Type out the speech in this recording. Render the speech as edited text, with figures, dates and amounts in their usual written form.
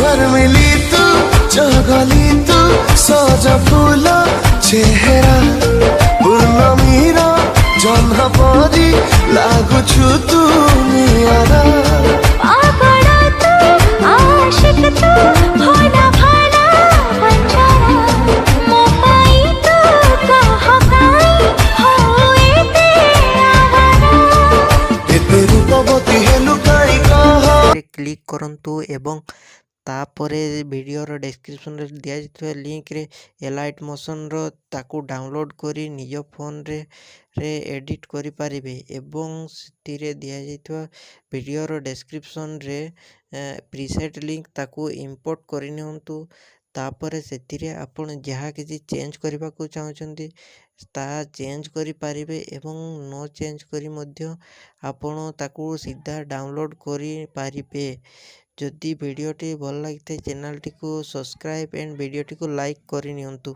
शर्मिली तू चगली तू सजा फूल चेहरा पूर्णमीरा जन्ह परी लागुछु तू नियारा पागल तू आशिक तू भोला भाला बंजारा मो पाई तू कहा काई होए आवारा एते रूपवती हेलु काई कहा क्लिक करंतु एवं तापर वीडियोर डिस्क्रिप्शन रे दिया जाइଥିବା लिंक रे एलाइट मोशन रो ताकू डाउनलोड करी निज फोन रे एडिट करि परिबे एवं सितिरे दिया जाइଥିବା वीडियोर डिस्क्रिप्शन रे प्रीसेट लिंक ताकू इंपोर्ट करि नियंतु तापर सेतिरे आपण जहाँ किसी चेंज करबा को चाहउछंती ता चेंज करि परिबे एवं नो चेंज करी मध्य आपण ताकू सीधा डाउनलोड करि परिबे। जदि वीडियोटी भल लगी चैनल टी को सब्सक्राइब एंड वीडियोटी को लाइक करि नियंतु।